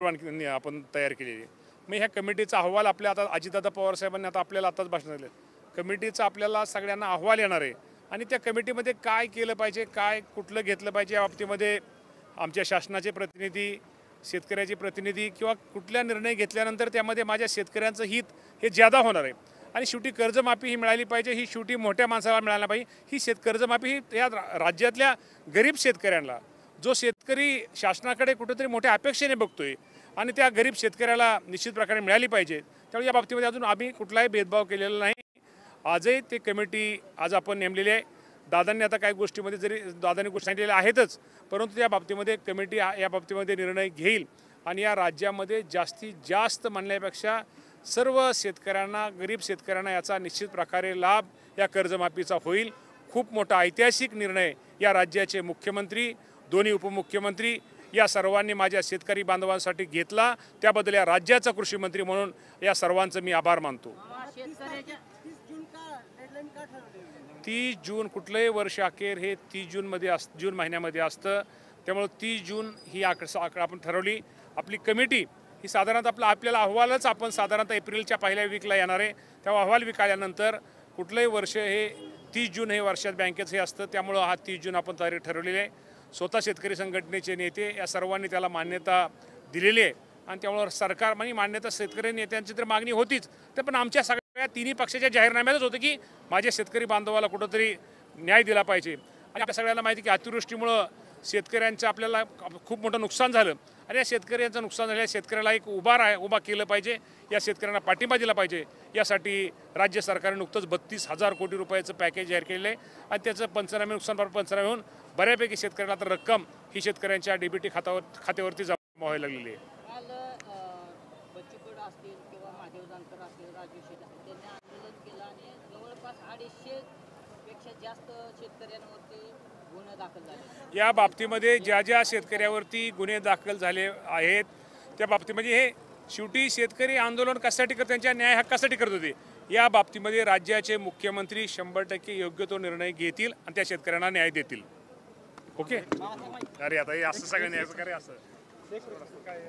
परवानगी आपण तयार केलेली. मग ह्या कमिटीचा अहवाल आपल्या आता अजितदादा पवार साहेबांनी आता आपल्याला आताच भाषण दिलं. कमिटीचा आपल्याला सगळ्यांना अहवाल येणार आहे आणि त्या कमिटीमध्ये काय केलं पाहिजे, काय कुठलं घेतलं पाहिजे या बाबतीमध्ये आमच्या शासनाचे प्रतिनिधी, शेतकऱ्याचे प्रतिनिधी किंवा कुठला निर्णय घेतल्यानंतर त्यामध्ये माझ्या शेतकऱ्यांचं हित हे ज्यादा होणार आहे. आणि शेवटी कर्जमाफी ही मिळाली पाहिजे, ही शेवटी मोठ्या माणसाला मिळायला पाहिजे. ही कर्जमाफी ही या राज्यातल्या गरीब शेतकऱ्यांना, जो शेतकरी शासनाकडे कुठेतरी मोठ्या अपेक्षेने बघतोय आणि त्या गरीब शेतकऱ्याला निश्चित प्रकारे मिळाली पाहिजे. त्यामुळे या बाबतीमध्ये अजून आम्ही कुठलाही भेदभाव केलेला नाही. आजही ते कमिटी आज आपण नेमलेली आहे. दादांनी आता काही गोष्टीमध्ये जरी दादांनी गोष्टी सांगितलेल्या आहेतच, परंतु या बाबतीमध्ये कमिटी या बाबतीमध्ये निर्णय घेईल आणि या राज्यामध्ये जास्तीत जास्त म्हणण्यापेक्षा सर्व शेतकऱ्यांना, गरीब शेतकऱ्यांना याचा निश्चित प्रकारे लाभ या कर्जमाफीचा होईल. खूप मोठा ऐतिहासिक निर्णय या राज्याचे मुख्यमंत्री, दोन्ही उपमुख्यमंत्री या सर्वांनी माझ्या शेतकरी बांधवांसाठी घेतला. त्याबद्दल या राज्याचा कृषी मंत्री म्हणून या सर्वांचं मी आभार मानतो. 30 जून कुठलंही वर्ष अखेर हे 30 जून महिन्यामध्ये असतं. त्यामुळे 30 जून ही आकडा आपण ठरवली. आपली कमिटी ही साधारणतः आपल्याला अहवालच आपण साधारणतः एप्रिलच्या पहिल्या वीकला येणार आहे. तेव्हा अहवाल विकाल्यानंतर कुठलंही वर्ष हे 30 जून हे वर्षात बँकेचं हे असतं. त्यामुळं हा 30 जून आपण तारीख ठरवलेली आहे. स्वतः शेतकरी संघटनेचे नेते या सर्वांनी त्याला मान्यता दिलेली आहे आणि त्यामुळं सरकार म्हणजे मान्यता शेतकरी नेत्यांची तर मागणी होतीच, तर पण आमच्या सगळ्या तिन्ही पक्षाच्या जाहीरनाम्यातच होतं की माझ्या शेतकरी बांधवाला कुठंतरी न्याय दिला पाहिजे. आणि आपल्या सगळ्याला माहिती की अतिवृष्टीमुळं शेतकऱ्यांचं आपल्याला खूप मोठं नुकसान झालं आणि या शेतकऱ्यांचं नुकसान झालं, शेतकऱ्याला एक उभा केलं पाहिजे, या शेतकऱ्यांना पाठिंबा दिला पाहिजे. यासाठी राज्य सरकारने नुकतंच 32,000 कोटी रुपयाचं पॅकेज जाहीर केलेलं आहे आणि त्याचं पंचनामे होऊन बऱ्यापैकी शेतकऱ्याला तर रक्कम ही शेतकऱ्यांच्या डीबीटी खात्यावरती जमा व्हायला लागलेली आहे. या बाबतीमध्ये ज्या ज्या शेतकऱ्यावरती गुन्हे दाखल झाले आहेत त्या बाबतीमध्ये हे शेवटी शेतकरी आंदोलन कशासाठी करत, त्यांच्या न्याय हक्कासाठी करत होते. या बाबतीमध्ये राज्याचे मुख्यमंत्री 100% योग्य तो निर्णय घेतील आणि त्या शेतकऱ्यांना न्याय देतील. ओके. अरे आता हे असं सगळं न्याय करे असं काय